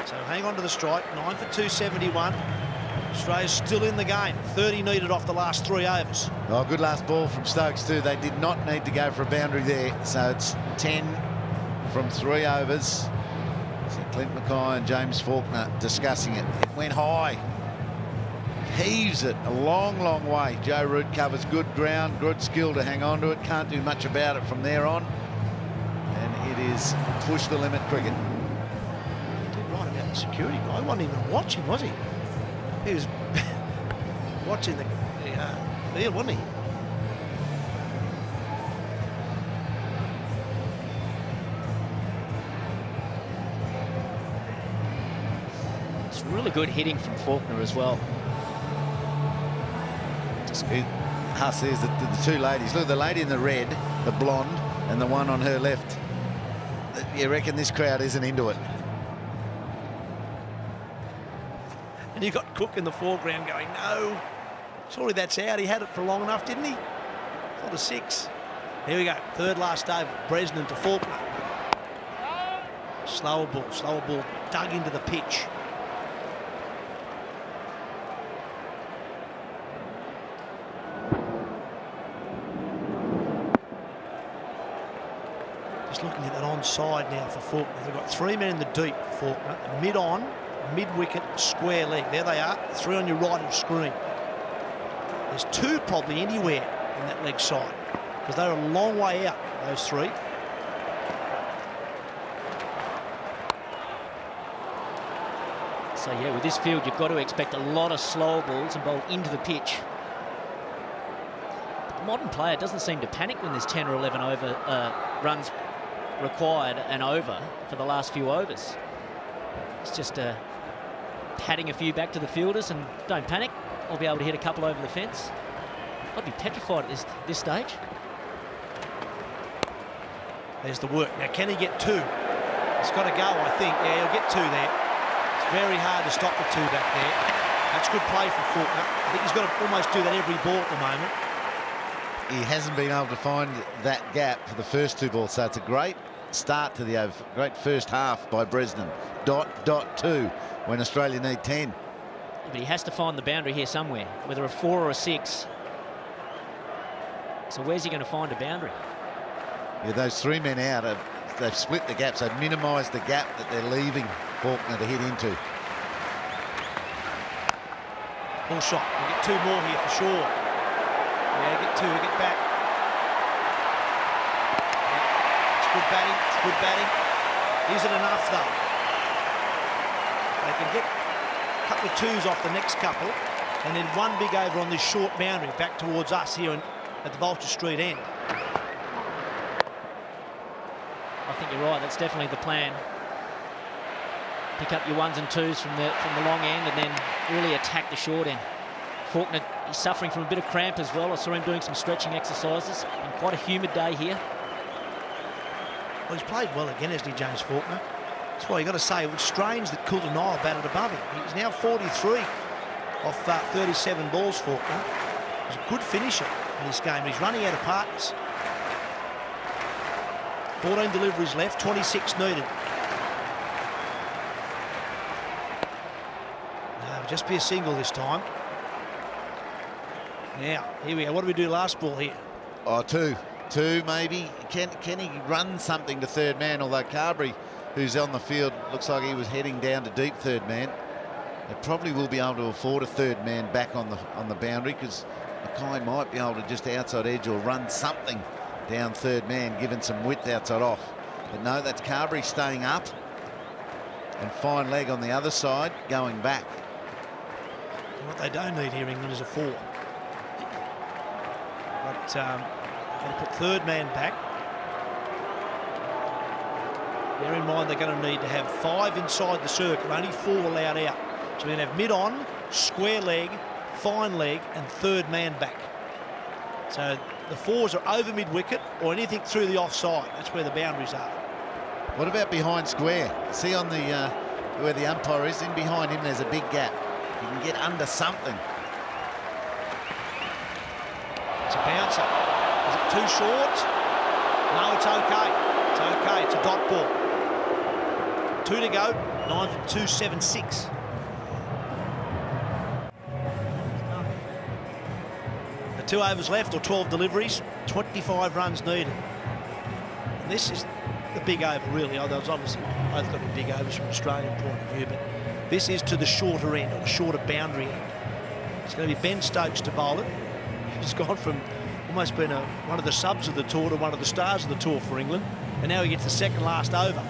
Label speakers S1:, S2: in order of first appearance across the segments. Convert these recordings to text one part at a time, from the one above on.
S1: So hang on to the strike. 9 for 271. Australia's still in the game. 30 needed off the last 3 overs.
S2: Oh, good last ball from Stokes too. They did not need to go for a boundary there. So it's 10 from 3 overs. So Clint Mackay and James Faulkner discussing it. It went high. Heaves it a long, long way. Joe Root covers good ground, good skill to hang on to it. Can't do much about it from there on. And it is push the limit cricket.
S1: He did right about the security guy. He wasn't even watching, was he? He was watching the field, wasn't he?
S3: It's really good hitting from Faulkner as well.
S2: Huss, there's the 2 ladies. Look, the lady in the red, the blonde, and the one on her left. You reckon this crowd isn't into it?
S1: And you got Cook in the foreground going, no, surely that's out. He had it for long enough, didn't he? Sort of 6. Here we go. 3rd last over. Bresnan to Faulkner. Slower ball dug into the pitch. Just looking at that onside now for Faulkner. They've got 3 men in the deep, Faulkner. Mid-on, mid-wicket, square leg. There they are, 3 on your right of screen. There's 2 probably anywhere in that leg side because they're a long way out, those 3.
S3: So, yeah, with this field, you've got to expect a lot of slow balls and bowled into the pitch. But the modern player doesn't seem to panic when there's 10 or 11 runs required and over for the last few overs. It's just patting a few back to the fielders and don't panic. I'll be able to hit a couple over the fence. I'd be petrified at this stage.
S1: There's the work. Now, can he get 2? He's got to go, I think. Yeah, he'll get 2 there. It's very hard to stop the 2 back there. That's good play for Faulkner. I think he's got to almost do that every ball at the moment.
S2: He hasn't been able to find that gap for the first 2 balls, so it's a great start to the over. Great first half by Bresnan. .2 when Australia need 10.
S3: But he has to find the boundary here somewhere, whether a 4 or a 6. So where's he going to find a boundary?
S2: Yeah, those 3 men out, they've split the gaps. They've minimised the gap that they're leaving Faulkner to hit into.
S1: Full shot. We'll get 2 more here for sure. Yeah, get 2, get back. Yeah, it's good batting, it's good batting. Is it enough though? They can get a couple of 2s off the next couple and then 1 big over on this short boundary back towards us here at the Vulture Street end.
S3: I think you're right, that's definitely the plan. Pick up your 1s and 2s from the long end and then really attack the short end. Faulkner, he's suffering from a bit of cramp as well. I saw him doing some stretching exercises. Been quite a humid day here.
S1: Well, he's played well again, hasn't he, James Faulkner? That's why you got to say it was strange that Coulter Nile batted above him. He's now 43 off 37 balls, Faulkner. He's a good finisher in this game. He's running out of partners. 14 deliveries left, 26 needed. No, it'll just be a single this time. Now, here we go. What did we do last ball here?
S2: Oh, 2 maybe. Can he run something to 3rd man? Although Carberry, who's on the field, looks like he was heading down to deep 3rd man. They probably will be able to afford a 3rd man back on the boundary because Mackay might be able to just outside edge or run something down 3rd man, given some width outside off. But no, that's Carberry staying up and fine leg on the other side going back.
S1: What they don't need here, England, is a 4. But going to put 3rd man back. Bear in mind they're going to need to have 5 inside the circle, only 4 allowed out. So we're going to have mid-on, square leg, fine leg and 3rd man back. So the 4s are over mid-wicket or anything through the offside. That's where the boundaries are.
S2: What about behind square? See on the where the umpire is, in behind him there's a big gap. You can get under something.
S1: It's a bouncer. Is it too short? No, it's okay. It's okay. It's a dot ball. 2 to go, 9 for 276. The 2 overs left, or 12 deliveries, 25 runs needed. And this is the big over, really. Oh, those obviously both got to be big overs from an Australian point of view, but this is to the shorter end, or the shorter boundary end. It's going to be Ben Stokes to bowl it. He's gone from almost being one of the subs of the tour to one of the stars of the tour for England, and now he gets the second last over.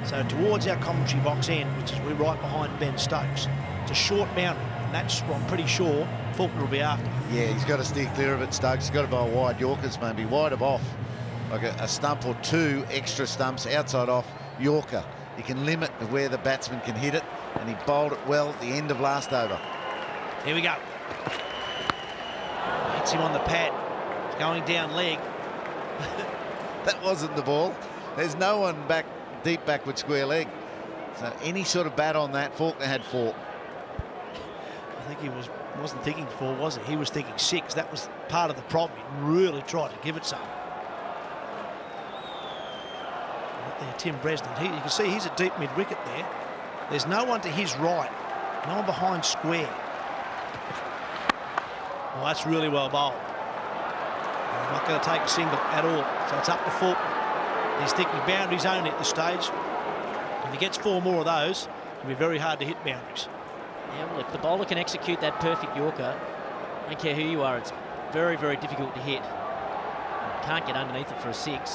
S1: So towards our commentary box end, which is we're right behind Ben Stokes. It's a short boundary, and that's what I'm pretty sure Faulkner will be after.
S2: Yeah, he's got to steer clear of it, Stokes. He's got to bowl wide Yorkers, maybe wide of off, like a stump or 2 extra stumps outside off Yorker. He can limit where the batsman can hit it, and he bowled it well at the end of last over.
S1: Here we go. Hits him on the pad. It's going down leg.
S2: That wasn't the ball. There's no one back deep backward square leg. So any sort of bat on that, Faulkner had 4.
S1: I think he wasn't thinking 4, was he? He was thinking 6. That was part of the problem. He really tried to give it some. Right there, Tim Bresnan. You can see he's at deep mid-wicket there. There's no one to his right. No one behind square. Well, that's really well bowled. He's not going to take a single at all. So it's up to Faulkner. He's thinking boundaries only at this stage. If he gets 4 more of those, it'll be very hard to hit boundaries.
S3: Yeah, well, if the bowler can execute that perfect Yorker, I don't care who you are, it's very, very difficult to hit. Can't get underneath it for a 6.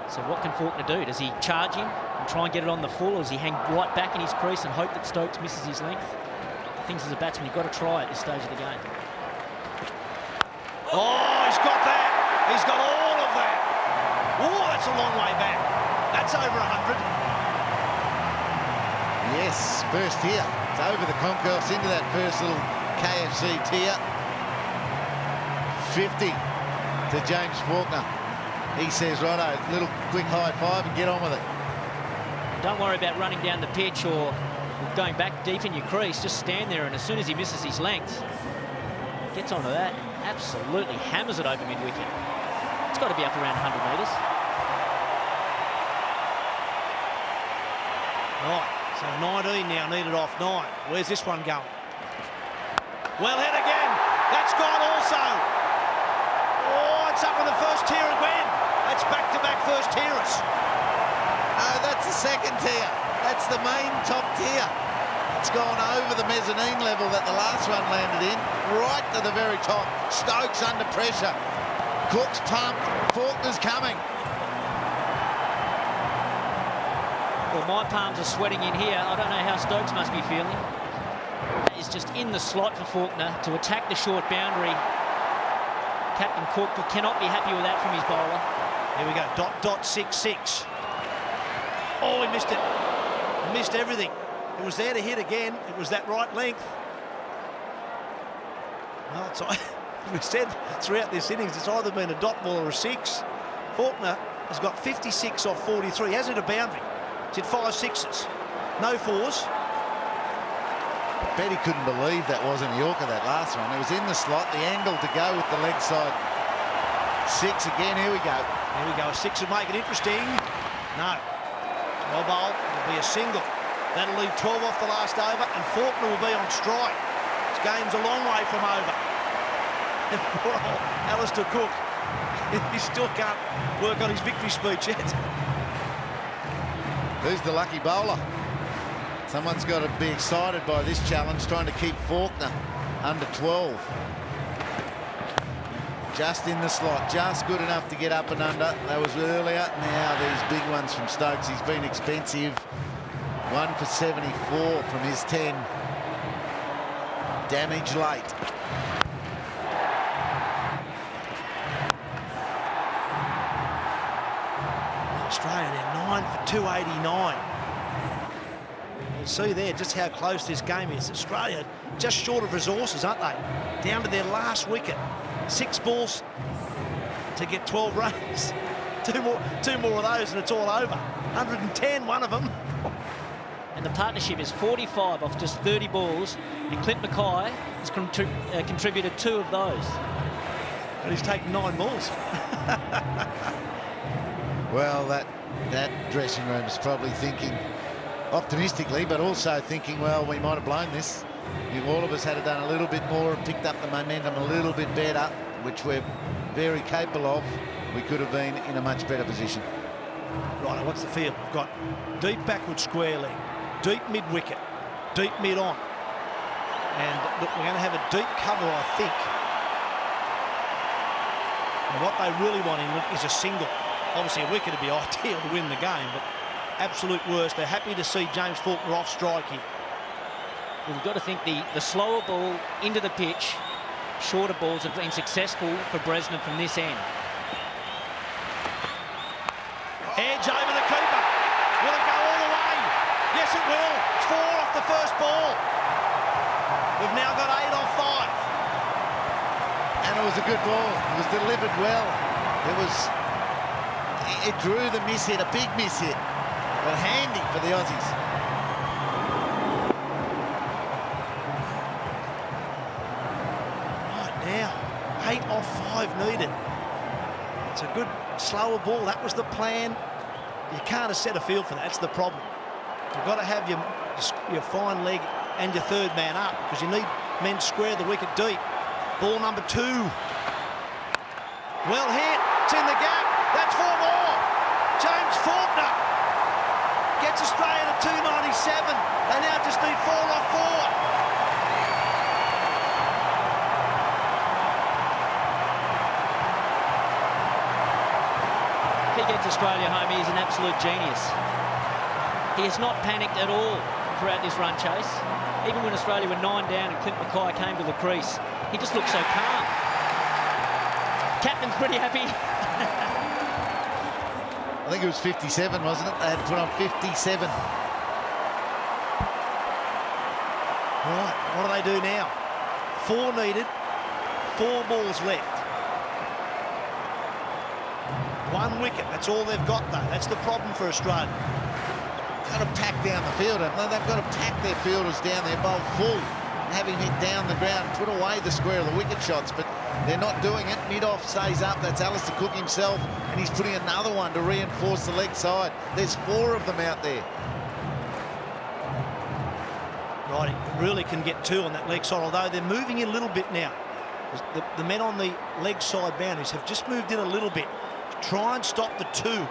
S3: So what can Faulkner do? Does he charge him and try and get it on the full, or does he hang right back in his crease and hope that Stokes misses his length? I think as a batsman, you've got to try at this stage of the game.
S1: Oh, he's got that. He's got all of that. Oh, that's a long way back. That's over 100.
S2: Yes, first tier. It's over the concourse into that first little KFC tier. 50 to James Faulkner. He says, righto, little quick high five and get on with it.
S3: Don't worry about running down the pitch or going back deep in your crease. Just stand there, and as soon as he misses his length, gets onto that, absolutely hammers it over mid-wicket. It's got to be up around 100 metres.
S1: Right, so 19 now, needed off 9. Where's this one going? Well hit again. That's gone also. Oh, it's up in the first tier again. That's back-to-back first tiers.
S2: No, that's the second tier. That's the main top tier. It's gone over the mezzanine level that the last one landed in, right to the very top. Stokes under pressure. Cook's pumped. Faulkner's coming.
S3: Well, my palms are sweating in here. I don't know how Stokes must be feeling. That is just in the slot for Faulkner to attack the short boundary. Captain Cook cannot be happy with that from his bowler.
S1: Here we go, .66. Oh, he missed it. Missed everything. It was there to hit again. It was that right length. Well, it's, we said throughout this innings, it's either been a dot ball or a 6. Faulkner has got 56 off 43. He hasn't hit a boundary. He's hit 5 6s. No 4s.
S2: I bet he couldn't believe that wasn't Yorker, that last one. It was in the slot, the angle to go with the leg side. 6 again, here we go.
S1: Here we go, a 6 would make it interesting. No. Well bowled, it'll be a single. That'll leave 12 off the last over, and Faulkner will be on strike. This game's a long way from over. And poor old Alistair Cook, he still can't work on his victory speech yet.
S2: Who's the lucky bowler? Someone's got to be excited by this challenge, trying to keep Faulkner under 12. Just in the slot, just good enough to get up and under. That was earlier. Now these big ones from Stokes. He's been expensive. 1 for 74 from his 10. Damage late.
S1: Australia now 9 for 289. You see there just how close this game is. Australia just short of resources, aren't they? Down to their last wicket. 6 balls to get 12 runs. Two more of those and it's all over. 110, one of them.
S3: And the partnership is 45 off just 30 balls, and Clint Mackay has contributed 2 of those.
S1: And he's taken 9 balls.
S2: Well, that dressing room is probably thinking optimistically, but also thinking, well, we might have blown this. If all of us had done a little bit more and picked up the momentum a little bit better, which we're very capable of, we could have been in a much better position.
S1: Right, what's the field? We've got deep backward square leg, deep mid-wicket, deep mid-on. And look, we're going to have a deep cover, I think. And what they really want is a single. Obviously, a wicket would be ideal to win the game, but absolute worst. They're happy to see James Faulkner off strike here.
S3: Well, we've got to think the slower ball into the pitch, shorter balls have been successful for Bresnan from this end.
S1: Edge over the keeper. Will it go all the way? Yes, it will. It's 4 off the first ball. We've now got 8 off 5.
S2: And it was a good ball. It was delivered well. It drew the miss hit, a big miss hit, but handy for the Aussies.
S1: Right now, 8 off 5 needed. It's a good slower ball. That was the plan. You can't have set a field for that. That's the problem. You've got to have your fine leg and your third man up, because you need men square the wicket deep. Ball number 2. Well hit. It's in the gap. That's 4 more. James Faulkner gets Australia to 297. They now just need 4 off 4.
S3: If he gets Australia home, he is an absolute genius. He has not panicked at all throughout this run chase. Even when Australia were 9 down and Clint Mackay came to the crease, he just looked so calm. Captain's pretty happy.
S2: I think it was 57, wasn't it? They had to put on 57.
S1: Right, what do they do now? 4 needed, 4 balls left. 1 wicket, that's all they've got though. That's the problem for Australia.
S2: Got to pack down the field. They've got to pack their fielders down their bowl full, and having hit down the ground, put away the square of the wicket shots, but they're not doing it. Mid-off stays up. That's Alistair Cook himself, and he's putting another one to reinforce the leg side. There's 4 of them out there.
S1: Right, he really can get 2 on that leg side, although they're moving in a little bit now. The men on the leg side boundaries have just moved in a little bit to try and stop the 2.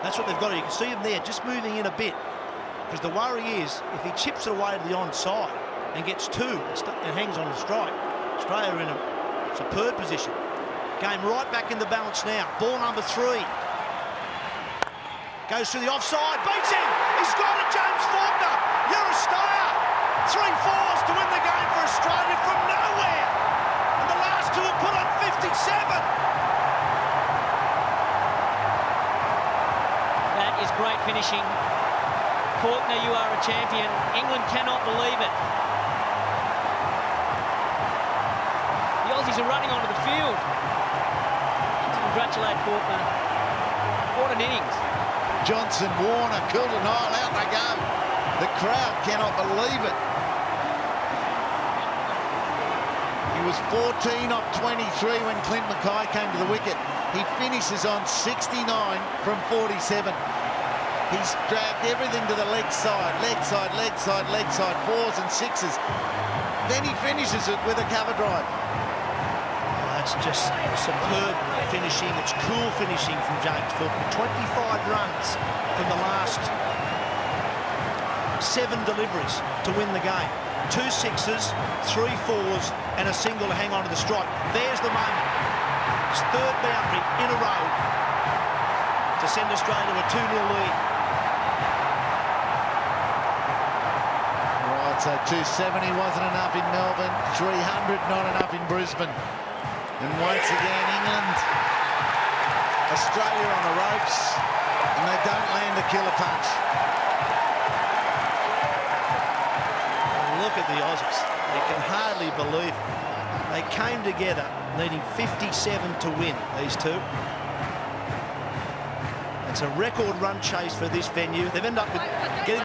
S1: That's what they've got to. You can see them there just moving in a bit, because the worry is if he chips it away to the onside and gets 2 and hangs on the strike, Australia are in a superb position. Game right back in the balance now. Ball number 3 goes through the offside, beats him. He's got it, James Faulkner. You're a star. 3 fours to win the game for Australia from nowhere, and the last 2 have put on 57.
S3: That is great finishing. Faulkner, you are a champion. England cannot believe it. The Aussies are running onto the field. To congratulate Faulkner. What an innings.
S2: Johnson, Warner, Coulter, Nile, out they go. The crowd cannot believe it. He was 14 off 23 when Clint Mackay came to the wicket. He finishes on 69 from 47. He's dragged everything to the leg side, leg side, leg side, leg side, 4s and 6s. Then he finishes it with a cover drive.
S1: Oh, that's just superb finishing. It's cool finishing from James Faulkner. 25 runs from the last 7 deliveries to win the game. 2 6s, 3 4s, and a single to hang on to the strike. There's the moment. His 3rd boundary in a row to send Australia to a 2-0 lead.
S2: Right, so 270 wasn't enough in Melbourne, 300 not enough in Brisbane. And once again, England, Australia on the ropes, and they don't land a killer punch.
S1: Look at the Aussies. They can hardly believe it. They came together needing 57 to win, these 2. It's a record run chase for this venue. They've ended up with getting